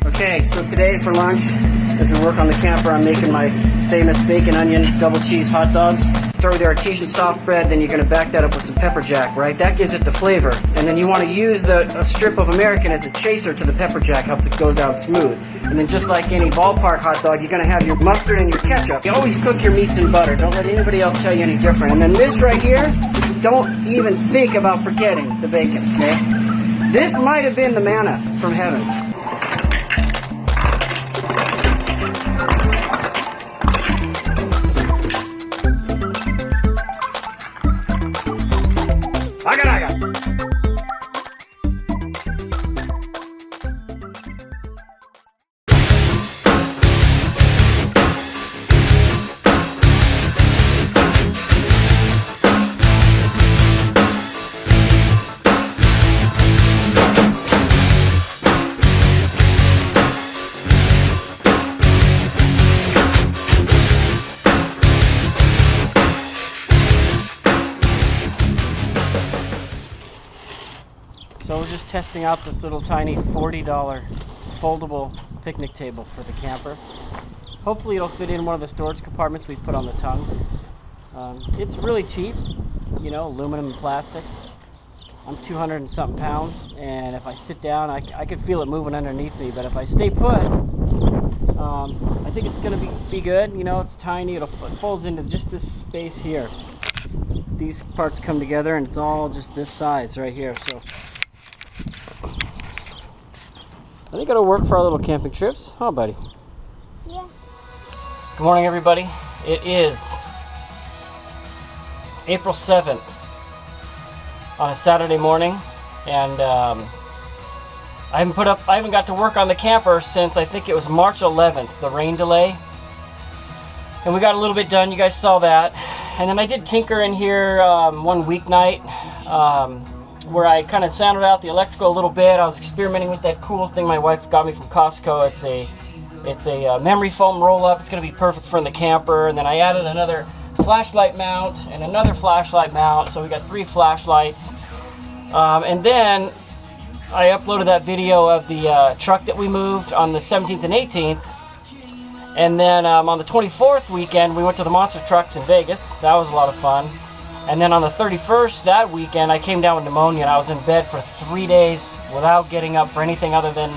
Okay, so today for lunch, as we work on the camper, I'm making my famous bacon, onion, double cheese hot dogs. Start with your artesian soft bread, then you're going to back that up with some pepper jack, right? That gives it the flavor. And then you want to use a strip of American as a chaser to the pepper jack, helps it go down smooth. And then just like any ballpark hot dog, you're going to have your mustard and your ketchup. You always cook your meats in butter. Don't let anybody else tell you any different. And then this right here, don't even think about forgetting the bacon, okay? This might have been the manna from heaven. Aga. So we're just testing out this little tiny $40 foldable picnic table for the camper. Hopefully it'll fit in one of the storage compartments we put on the tongue. It's really cheap, you know, aluminum and plastic. I'm 200 and something pounds, and if I sit down, I can feel it moving underneath me, but if I stay put, I think it's going to be good. You know, it's tiny, it folds into just this space here. These parts come together and it's all just this size right here, so I think it'll work for our little camping trips. Huh, buddy? Yeah. Good morning, everybody. It is April 7th on a Saturday morning, and I haven't got to work on the camper since I think it was March 11th, the rain delay. And we got a little bit done. You guys saw that. And then I did tinker in here one weeknight, where I kind of sounded out the electrical a little bit. I was experimenting with that cool thing my wife got me from Costco. It's a memory foam roll-up. It's going to be perfect for in the camper. And then I added another flashlight mount and another flashlight mount, so we got 3 flashlights. And then I uploaded that video of the truck that we moved on the 17th and 18th. And then on the 24th weekend, we went to the monster trucks in Vegas. That was a lot of fun. And then on the 31st, that weekend, I came down with pneumonia, and I was in bed for 3 days without getting up for anything other than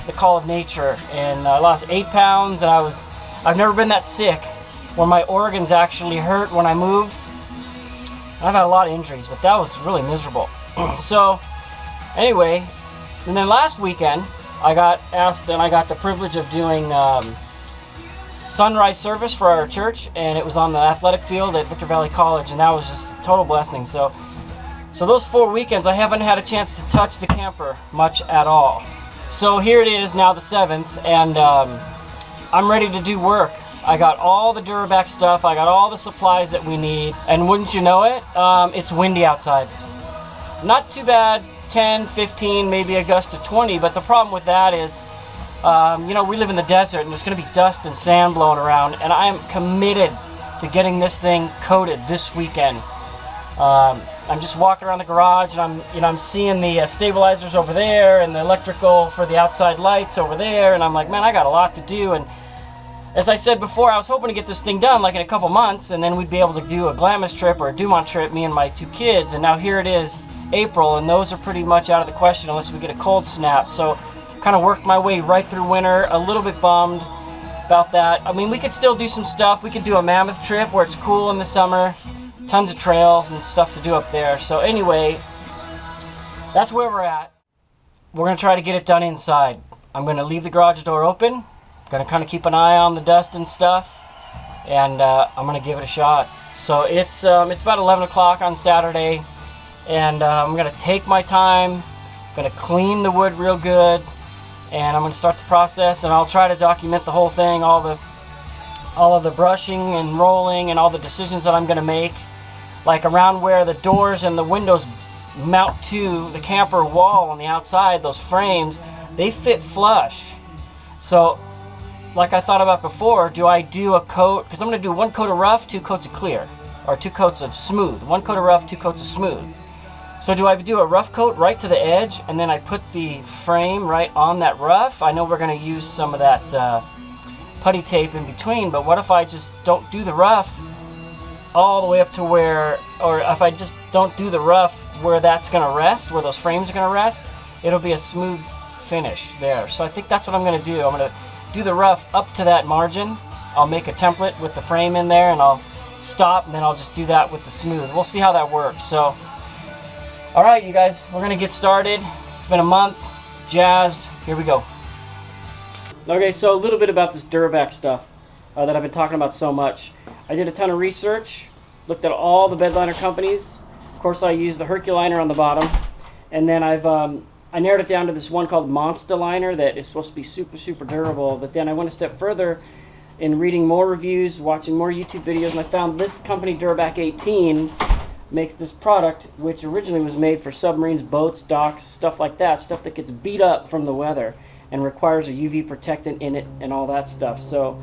the call of nature. And I lost 8 pounds, and I've never been that sick, where my organs actually hurt when I moved. I've had a lot of injuries, but that was really miserable. So, anyway, and then last weekend, I got asked, and I got the privilege of doing sunrise service for our church, and it was on the athletic field at Victor Valley College, and that was just a total blessing. So those 4 weekends, I haven't had a chance to touch the camper much at all. So here it is now, the 7th, and I'm ready to do work. I got all the Duraback stuff, I got all the supplies that we need, and wouldn't you know it, it's windy outside. Not too bad, 10, 15, maybe a gust of 20, but the problem with that is, you know, we live in the desert, and there's going to be dust and sand blowing around, and I am committed to getting this thing coated this weekend. I'm just walking around the garage, and I'm seeing the stabilizers over there, and the electrical for the outside lights over there, and I'm like, man, I got a lot to do. And as I said before, I was hoping to get this thing done like in a couple months, and then we'd be able to do a glamis trip or a Dumont trip, me and my 2 kids. And now here it is, April, and those are pretty much out of the question unless we get a cold snap. So kind of worked my way right through winter, a little bit bummed about that. I mean, we could still do some stuff. We could do a mammoth trip where it's cool in the summer, tons of trails and stuff to do up there. So anyway, that's where we're at. We're going to try to get it done inside. I'm going to leave the garage door open, going to kind of keep an eye on the dust and stuff, and I'm going to give it a shot. So it's about 11 o'clock on Saturday, and I'm going to take my time, going to clean the wood real good, and I'm going to start the process, and I'll try to document the whole thing, all of the brushing and rolling and all the decisions that I'm going to make, like around where the doors and the windows mount to the camper wall on the outside. Those frames, they fit flush. So like I thought about before, do I do a coat, because I'm going to do 1 coat of rough, 2 coats of clear, or 2 coats of smooth, 1 coat of rough, 2 coats of smooth. So do I do a rough coat right to the edge and then I put the frame right on that rough? I know we're going to use some of that putty tape in between, but what if I just don't do the rough all the way up to where, or if I just don't do the rough where that's going to rest, where those frames are going to rest, it'll be a smooth finish there. So I think that's what I'm going to do. I'm going to do the rough up to that margin. I'll make a template with the frame in there and I'll stop, and then I'll just do that with the smooth. We'll see how that works. So all right, you guys, we're gonna get started. It's been a month, jazzed, here we go. Okay, so a little bit about this Duraback stuff that I've been talking about so much. I did a ton of research, looked at all the bedliner companies. Of course, I used the Herculiner on the bottom, and then I narrowed it down to this one called Monster Liner that is supposed to be super, super durable. But then I went a step further in reading more reviews, watching more YouTube videos, and I found this company, Duraback 18, makes this product, which originally was made for submarines, boats, docks, stuff like that, stuff that gets beat up from the weather and requires a UV protectant in it and all that stuff. So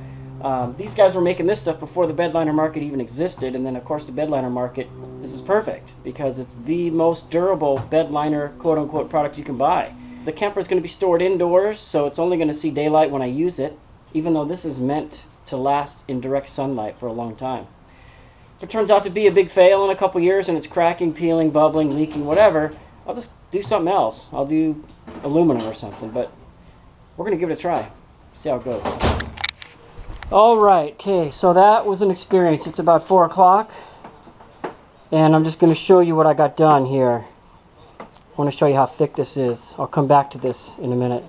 these guys were making this stuff before the bedliner market even existed, and then of course the bedliner market, this is perfect because it's the most durable bedliner quote-unquote product you can buy. The camper is going to be stored indoors, so it's only going to see daylight when I use it, even though this is meant to last in direct sunlight for a long time. If it turns out to be a big fail in a couple years and it's cracking, peeling, bubbling, leaking, whatever, I'll just do something else. I'll do aluminum or something, but we're going to give it a try. See how it goes. All right, okay, so that was an experience. It's about 4 o'clock, and I'm just going to show you what I got done here. I want to show you how thick this is. I'll come back to this in a minute.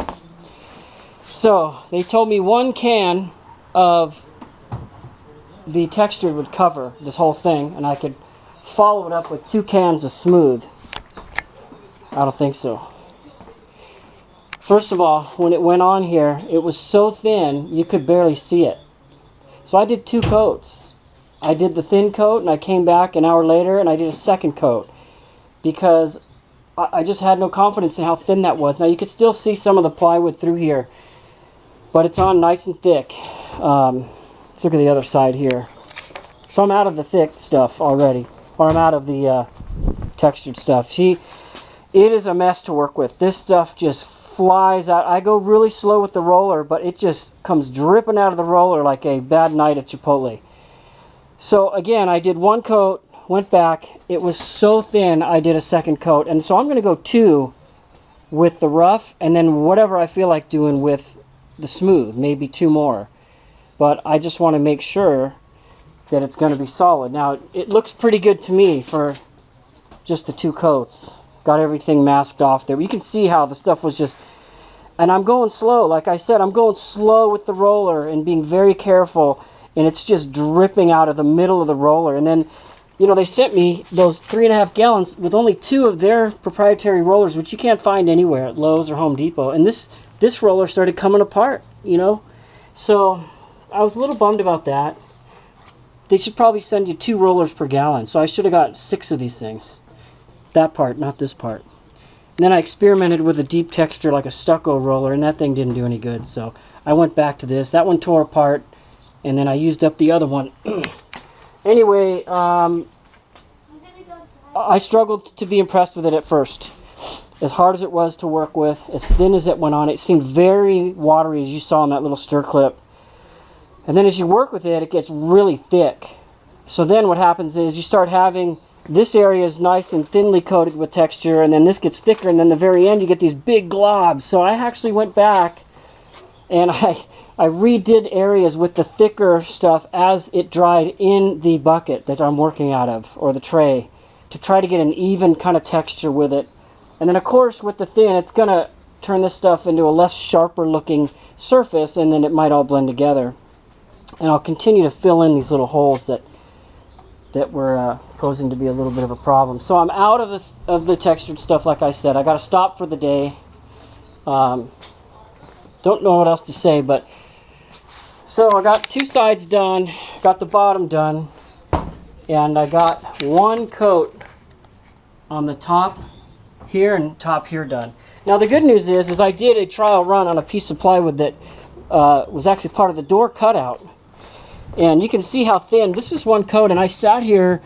So, they told me 1 can of the texture would cover this whole thing, and I could follow it up with 2 cans of smooth. I don't think so. First of all, when it went on here, it was so thin you could barely see it. So I did 2 coats. I did the thin coat, and I came back an hour later and I did a second coat because I just had no confidence in how thin that was. Now you could still see some of the plywood through here, but it's on nice and thick. Let's look at the other side here. So I'm out of the thick stuff already, or I'm out of the textured stuff. See, it is a mess to work with. This stuff just flies out. I go really slow with the roller, but it just comes dripping out of the roller like a bad night at Chipotle. So again, I did 1 coat, went back. It was so thin, I did a second coat. And so I'm going to go 2 with the rough, and then whatever I feel like doing with the smooth, maybe 2 more. But I just want to make sure that it's going to be solid. Now, it looks pretty good to me for just the 2 coats. Got everything masked off there. But you can see how the stuff was just... And I'm going slow. Like I said, I'm going slow with the roller and being very careful. And it's just dripping out of the middle of the roller. And then, you know, they sent me those 3.5 gallons with only 2 of their proprietary rollers, which you can't find anywhere at Lowe's or Home Depot. And this roller started coming apart, you know. So I was a little bummed about that. They should probably send you 2 rollers per gallon. So I should have got 6 of these things. That part, not this part. And then I experimented with a deep texture like a stucco roller, and that thing didn't do any good. So I went back to this. That one tore apart, and then I used up the other one. Anyway, I struggled to be impressed with it at first. As hard as it was to work with, as thin as it went on, it seemed very watery, as you saw in that little stir clip. And then as you work with it, it gets really thick. So then what happens is you start having... This area is nice and thinly coated with texture, and then this gets thicker, and then the very end you get these big globs. So I actually went back and I redid areas with the thicker stuff as it dried in the bucket that I'm working out of, or the tray, to try to get an even kind of texture with it. And then of course with the thin, it's going to turn this stuff into a less sharper looking surface, and then it might all blend together. And I'll continue to fill in these little holes that were posing to be a little bit of a problem. So I'm out of the textured stuff, like I said. I got to stop for the day. Don't know what else to say, but so I got 2 sides done, got the bottom done, and I got 1 coat on the top here and top here done. Now the good news is I did a trial run on a piece of plywood that was actually part of the door cutout. And you can see how thin. This is 1 coat, and I sat here,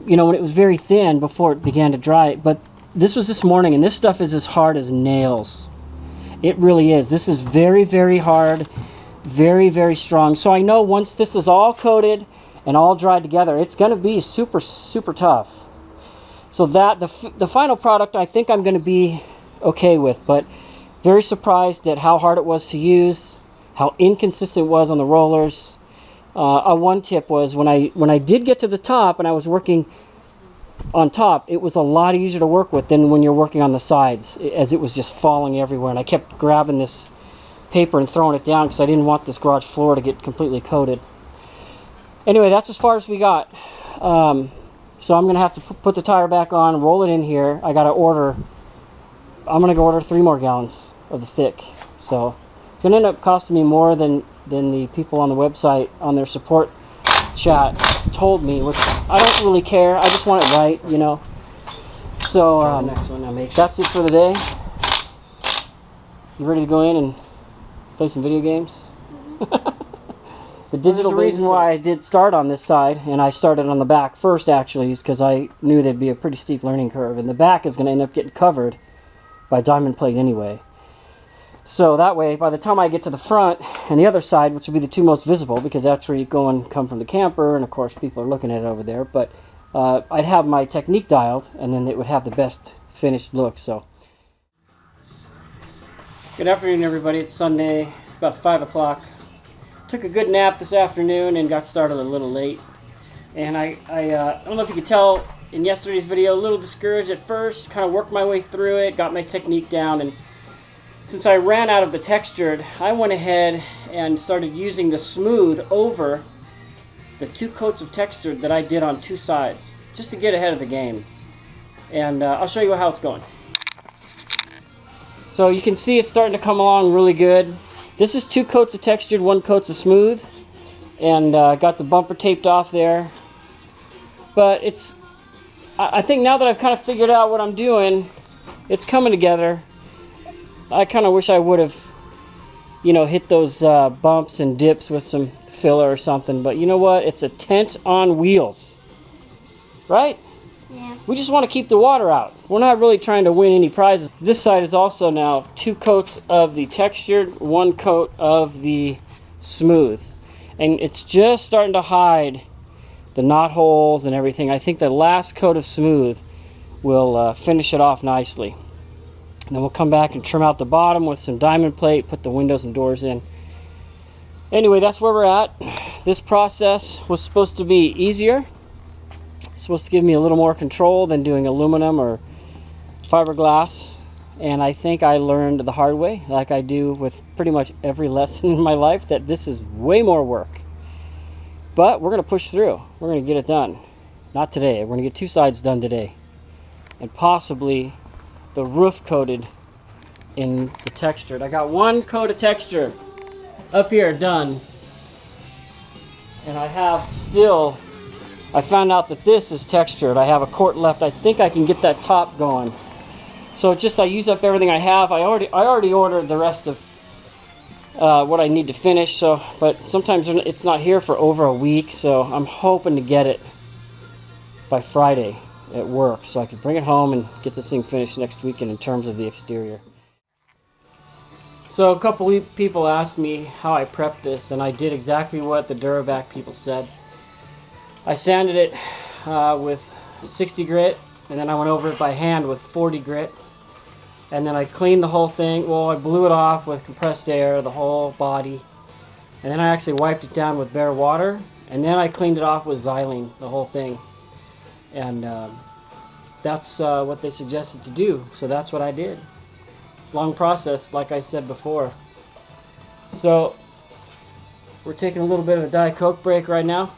you know, when it was very thin before it began to dry. But this was this morning, and this stuff is as hard as nails. It really is. This is very, very hard, very, very strong. So I know once this is all coated and all dried together, it's going to be super, super tough. So that the final product I think I'm going to be okay with, but very surprised at how hard it was to use, how inconsistent it was on the rollers. One tip was when I did get to the top and I was working on top, it was a lot easier to work with than when you're working on the sides, as it was just falling everywhere, and I kept grabbing this paper and throwing it down because I didn't want this garage floor to get completely coated. Anyway, that's as far as we got. So I'm going to have to put the tire back on, roll it in here. I'm going to go order 3 more gallons of the thick. So it's going to end up costing me more than the people on the website on their support chat told me, which I don't really care. I just want it right, you know. So next one, that's it for the day. You ready to go in and play some video games? The digital reason why I did start on this side, and I started on the back first actually, is because I knew there'd be a pretty steep learning curve, and the back is going to end up getting covered by diamond plate anyway. So that way, by the time I get to the front and the other side, which will be the 2 most visible, because that's where you go and come from the camper, and of course people are looking at it over there, but I'd have my technique dialed, and then it would have the best finished look. So, good afternoon, everybody. It's Sunday. It's about 5 o'clock. Took a good nap this afternoon and got started a little late. And I don't know if you could tell in yesterday's video, a little discouraged at first. Kind of worked my way through it, got my technique down, and since I ran out of the textured, I went ahead and started using the smooth over the 2 coats of textured that I did on 2 sides, just to get ahead of the game. And I'll show you how it's going. So you can see it's starting to come along really good. This is 2 coats of textured, 1 coat of smooth, and got the bumper taped off there. But I think now that I've kind of figured out what I'm doing, it's coming together. I kind of wish I would have, you know, hit those bumps and dips with some filler or something. But you know what? It's a tent on wheels, right? Yeah. We just want to keep the water out. We're not really trying to win any prizes. This side is also now 2 coats of the textured, 1 coat of the smooth. And it's just starting to hide the knot holes and everything. I think the last coat of smooth will finish it off nicely. And then we'll come back and trim out the bottom with some diamond plate, put the windows and doors in. Anyway, that's where we're at. This process was supposed to be easier. It's supposed to give me a little more control than doing aluminum or fiberglass. And I think I learned the hard way, like I do with pretty much every lesson in my life, that this is way more work. But we're going to push through. We're going to get it done. Not today. We're going to get 2 sides done today. And possibly the roof coated in the textured. I got 1 coat of texture up here done, and I have still, I found out that this is textured. I have a quart left. I think I can get that top going. So just I use up everything I have. I already ordered the rest of what I need to finish. So, but sometimes it's not here for over a week, so I'm hoping to get it by Friday at work, so I can bring it home and get this thing finished next weekend in terms of the exterior. So a couple people asked me how I prepped this, and I did exactly what the Duraback people said. I sanded it with 60 grit, and then I went over it by hand with 40 grit, and then I cleaned the whole thing. Well, I blew it off with compressed air, the whole body, and then I actually wiped it down with bare water, and then I cleaned it off with xylene, the whole thing. And that's what they suggested to do, so that's what I did. Long process, like I said before. So we're taking a little bit of a Diet Coke break right now,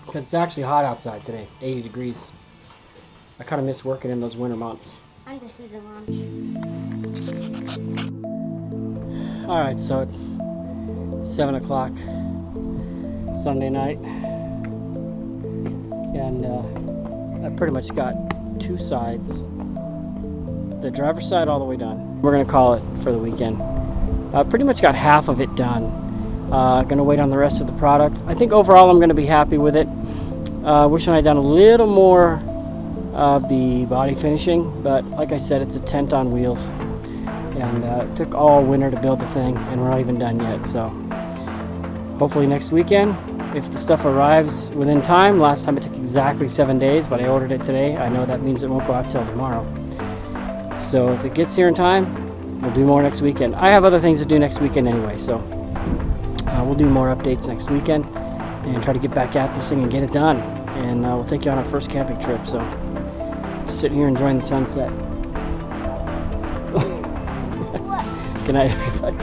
because it's actually hot outside today, 80 degrees. I kind of miss working in those winter months. I'm just eating lunch. Alright, so it's 7 o'clock Sunday night, and I pretty much got 2 sides, the driver's side all the way done. We're gonna call it for the weekend. Pretty much got half of it done. Gonna wait on the rest of the product. I think overall I'm gonna be happy with it. Wishing I'd done a little more of the body finishing, but like I said, it's a tent on wheels, and it took all winter to build the thing, and we're not even done yet. So hopefully next weekend, if the stuff arrives within time. Last time it took exactly 7 days, but I ordered it today. I know that means it won't go out till tomorrow. So if it gets here in time, we'll do more next weekend. I have other things to do next weekend anyway, so we'll do more updates next weekend and try to get back at this thing and get it done. And we'll take you on our first camping trip. So just sitting here enjoying the sunset. Good night, everybody.